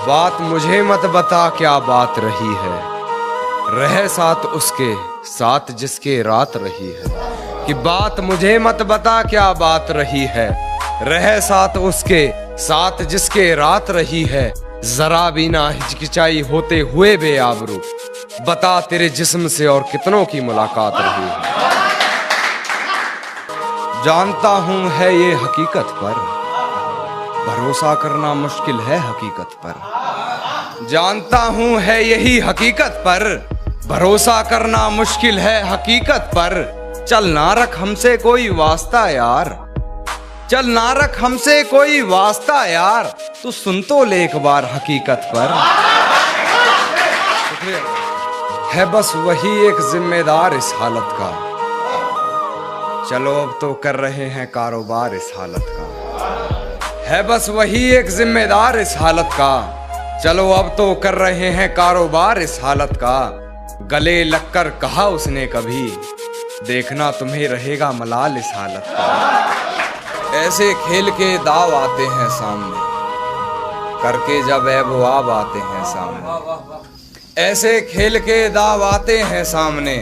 बात मुझे मत बता क्या बात रही है, रहे साथ उसके साथ जिसके रात रही है। कि बात मुझे मत बता क्या बात रही है, रहे साथ उसके साथ जिसके रात रही है। जरा भी ना हिचकिचाई होते हुए बेआबरू, बता तेरे जिस्म से और कितनों की मुलाकात रही है। जानता हूं है ये हकीकत पर, भरोसा करना मुश्किल है हकीकत पर। जानता हूं है यही हकीकत पर, भरोसा करना मुश्किल है हकीकत पर। चल ना रख हमसे कोई वास्ता यार, चल ना रख हमसे कोई वास्ता यार, तू सुन तो ले एक बार हकीकत पर। है बस वही एक जिम्मेदार इस हालत का, चलो अब तो कर रहे हैं कारोबार इस हालत का। है बस वही एक जिम्मेदार इस हालत का, चलो अब तो कर रहे हैं कारोबार इस हालत का। गले लगकर कहा उसने कभी, देखना तुम्हें रहेगा मलाल इस हालत का। ऐसे खेल के दाव आते हैं सामने, करके जब ऐब आते हैं सामने। ऐसे खेल के दाव आते हैं सामने,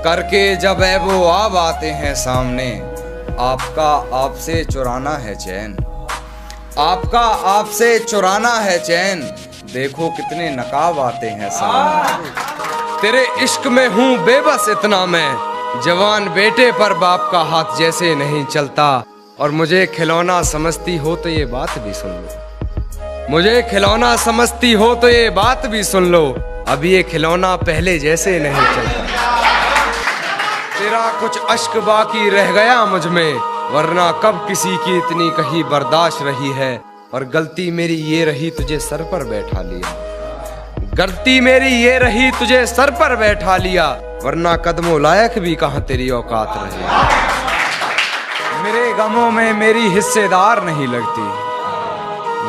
करके जब ऐब आते हैं सामने। आपका आपसे चुराना है चैन, आपका आपसे चुराना है चैन, देखो कितने नकाब आते हैं सामने। तेरे इश्क में हूँ बेबस इतना मैं, जवान बेटे पर बाप का हाथ जैसे नहीं चलता। और मुझे खिलौना समझती हो तो ये बात भी सुन लो, मुझे खिलौना समझती हो तो ये बात भी सुन लो। अब ये खिलौना पहले जैसे नहीं चलता। तेरा कुछ अश्क बाकी रह गया मुझ में, वरना कब किसी की इतनी कही बर्दाश्त रही है। और गलती मेरी ये रही तुझे सर पर बैठा लिया, गलती मेरी ये रही तुझे सर पर बैठा लिया, वरना कदमों लायक भी कहां तेरी औकात रही। मेरे गमों में मेरी हिस्सेदार नहीं लगती,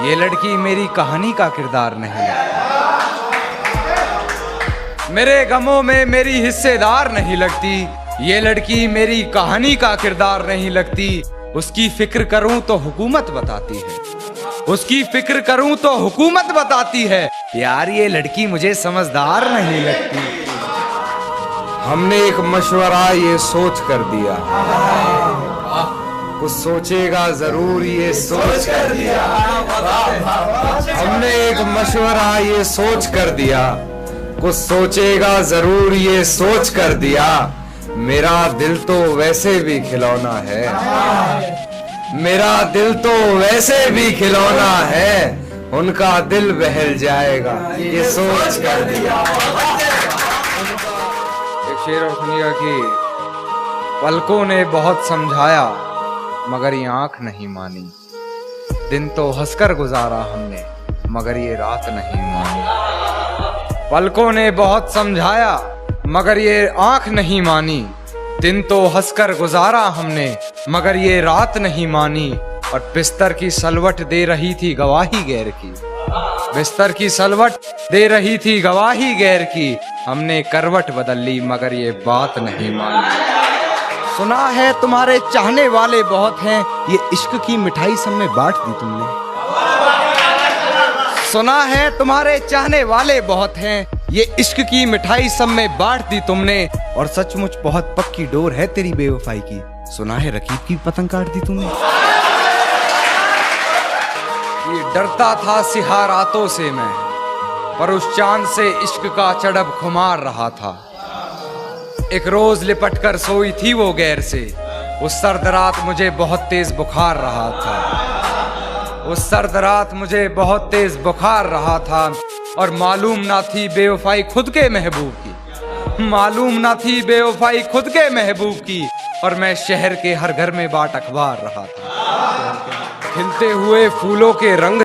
ये लड़की मेरी कहानी का किरदार नहीं लगती। मेरे गमों में मेरी हिस्सेदार नहीं लगती, ये लड़की मेरी कहानी का किरदार नहीं लगती। उसकी फिक्र करूं तो हुकूमत बताती है, उसकी फिक्र करूं तो हुकूमत बताती है। यार ये लड़की मुझे समझदार नहीं लगती। हमने एक मशवरा ये सोच कर दिया, कुछ सोचेगा जरूर ये सोच कर दिया। हमने एक मशवरा ये सोच कर दिया, कुछ सोचेगा जरूर ये सोच कर दिया। मेरा दिल तो वैसे भी खिलौना है, मेरा दिल तो वैसे भी खिलौना है, उनका दिल बहल जाएगा ये सोच कर दिया। एक शेर और सुनिएगा कि पलकों ने बहुत समझाया मगर ये आंख नहीं मानी। दिन तो हंसकर गुजारा हमने मगर ये रात नहीं मानी। पलकों ने बहुत समझाया मगर ये आंख नहीं मानी। दिन तो हंसकर गुजारा हमने मगर ये रात नहीं मानी। और बिस्तर की सलवट दे रही थी गवाही गैर की, बिस्तर की सलवट दे रही थी गवाही गैर की। हमने करवट बदल ली मगर ये बात नहीं मानी। सुना है तुम्हारे चाहने वाले बहुत हैं, ये इश्क की मिठाई सब में बांट दी तुमने। सुना है तुम्हारे चाहने वाले बहुत हैं, ये इश्क की मिठाई सब में बांट दी तुमने। और सचमुच बहुत पक्की डोर है तेरी बेवफाई की, सुना है रकीब की पतंग काट दी तुमने। ये डरता था सिहा रातों से मैं, पर उस चांद से इश्क का चढ़ब खुमार रहा था। एक रोज लिपट कर सोई थी वो गैर से, उस सर्द रात मुझे बहुत तेज बुखार रहा था। उस सर्द रात मुझे बहुत तेज बुखार रहा था। और मालूम ना थी बेवफाई खुद के महबूब की, मालूम ना थी बेवफाई खुद के महबूब की। और मैं शहर के हर घर में बाट अखबार रहा था। खिलते हुए फूलों के रंग